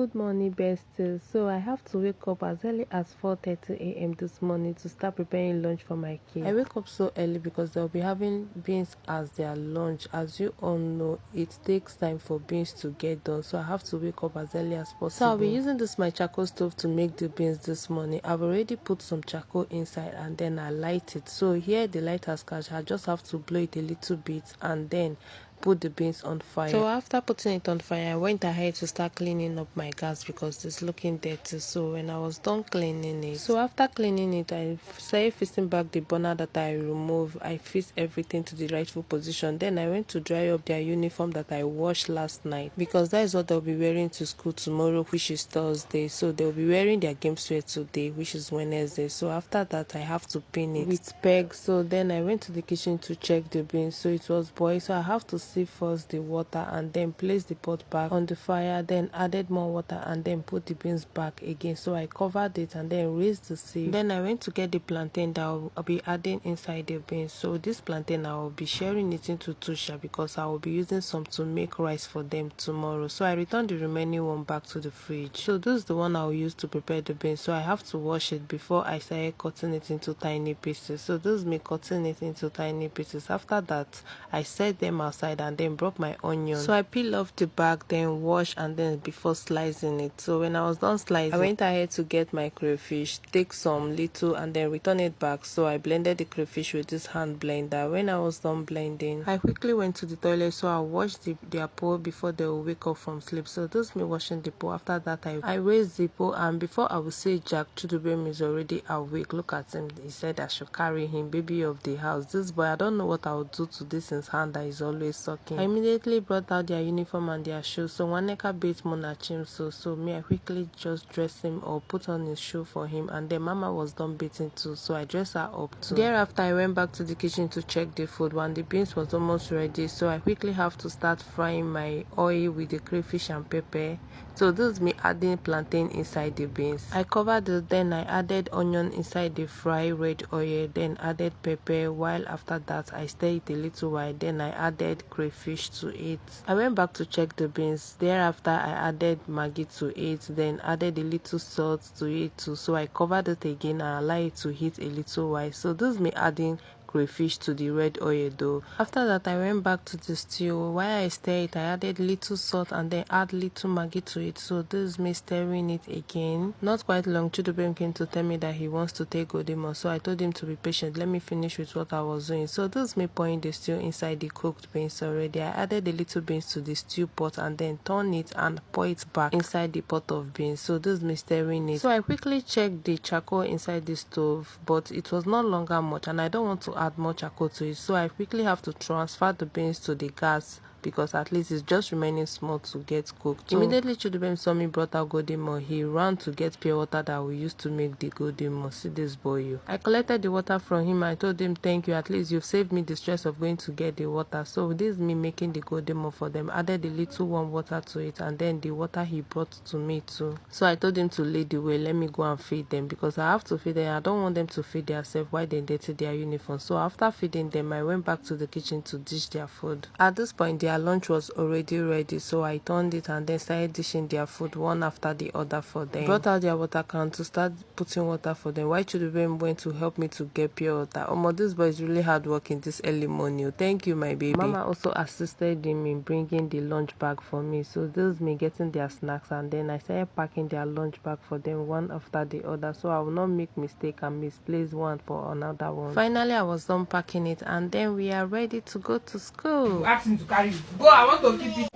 Good morning, besties. So I have to wake up as early as 4:30 a.m. this morning to start preparing lunch for my kids. I wake up so early because they'll be having beans as their lunch. As you all know, it takes time for beans to get done, so I have to wake up as early as possible. So I'll be using this my charcoal stove to make the beans this morning. I've already put some charcoal inside and then I light it. So here the light has catch. I just have to blow it a little bit and then put the beans on fire. So after putting it on fire, I went ahead to start cleaning up my gas because it's looking dirty. So when I was done cleaning it, after cleaning it, I started fixing back the burner that I removed. I fixed everything to the rightful position. Then I went to dry up their uniform that I washed last night because that is what they'll be wearing to school tomorrow, which is Thursday. So they'll be wearing their game sweat today, which is Wednesday. So after that, I have to pin it with pegs. So then I went to the kitchen to check the beans. So it was boiled, so I have to sieve first the water and then place the pot back on the fire, then added more water and then put the beans back again. So I covered it and then raised the sieve. Then I went to get the plantain that I'll be adding inside the beans. So this plantain I will be sharing it into two shares because I will be using some to make rice for them tomorrow. So I returned the remaining one back to the fridge. So this is the one I will use to prepare the beans. So I have to wash it before I start cutting it into tiny pieces. So this is me cutting it into tiny pieces. After that, I set them outside and then broke my onion. So I peel off the back, then wash and then before slicing it. So when I was done slicing, I went ahead to get my crayfish, take some little and then return it back. So I blended the crayfish with this hand blender. When I was done blending, I quickly went to the toilet, so I washed their paw before they will wake up from sleep. So this is me washing the paw. After that, I raised the paw, and before I would say Jack, Chudubem is already awake. Look at him. He said I should carry him, baby of the house. This boy, I don't know what I would do to this his hand that is always sucking. I immediately brought out their uniform and their shoes. So Waneka beat Monachim, so me, I quickly just dressed him or put on his shoe for him, and then Mama was done beating too, so I dressed her up too. Thereafter, I went back to the kitchen to check the food. When the beans was almost ready, so I quickly have to start frying my oil with the crayfish and pepper. So this is me adding plantain inside the beans. I covered it, then I added onion inside the fried red oil, then added pepper. While after that, I stirred it a little while, then I added crayfish to it. I went back to check the beans. Thereafter, I added Maggi to it, then added a little salt to it too. So I covered it again and allowed it to heat a little while. So this is me adding crayfish to the red oil though. After that, I went back to the stew. While I stirred it, I added little salt and then add little Maggi to it. So this is me stirring it again. Not quite long, Chudubem came to tell me that he wants to take Godimo, so I told him to be patient. Let me finish with what I was doing. So this is me pouring the stew inside the cooked beans already. I added the little beans to the stew pot and then turn it and pour it back inside the pot of beans. So this is me stirring it. So I quickly checked the charcoal inside the stove, but it was no longer much and I don't want to add more charcoal to it, so I quickly have to transfer the beans to the gas because at least it's just remaining small to get cooked. So immediately Chudubem saw me brought out Godimo, he ran to get pure water that we used to make the Godimo. See this boy, you. I collected the water from him. I told him thank you, at least you've saved me the stress of going to get the water. So this is me making the Godimo for them. Added a little warm water to it and then the water he brought to me too. So I told him to lead the way, let me go and feed them because I have to feed them. I don't want them to feed themselves while they dirty their uniform. So after feeding them, I went back to the kitchen to dish their food. At this point, their lunch was already ready, so I turned it and then started dishing their food one after the other for them. Brought out their water can to start putting water for them. While Chudubem went to help me to get pure water. This boy is really hard working this early morning. Thank you, my baby. Mama also assisted him in bringing the lunch bag for me. So this is me getting their snacks and then I started packing their lunch bag for them one after the other, so I will not make mistake and misplace one for another one. Finally, I was done packing it and then we are ready to go to school. Ask him to carry it. Go, I want to keep it.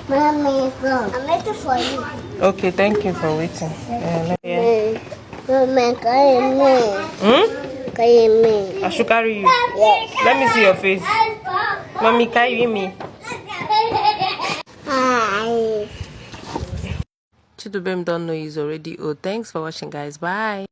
Mommy, I'm waiting for you. Okay, thank you for waiting. Mommy, carry me. Carry me. I should carry you. Yes. Let me see your face. Mommy, carry me. Hi. Chudubem don't know he's already old. Thanks for watching, guys. Bye.